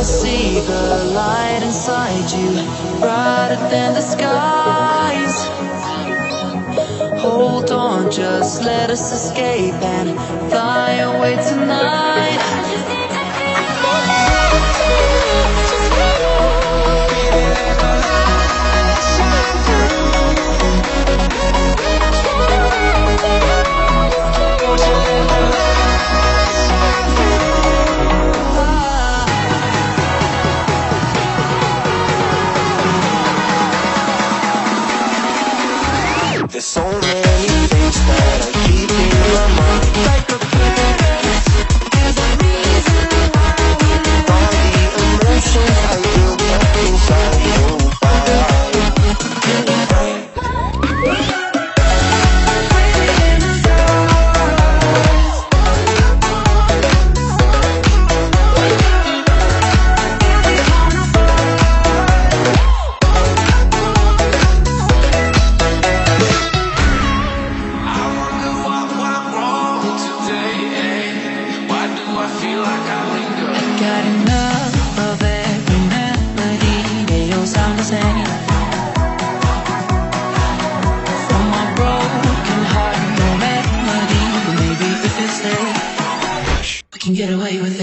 I see the light inside you, brighter than the skies. Hold on, just let us escape and fly away tonight. There's so many things that I keep in my mind, like a past. There's a reason why all the emotions I built up inside your body. Got enough of every melody, they all sound the same. From my broken heart, no melody, but maybe if it's late, we can get away with it.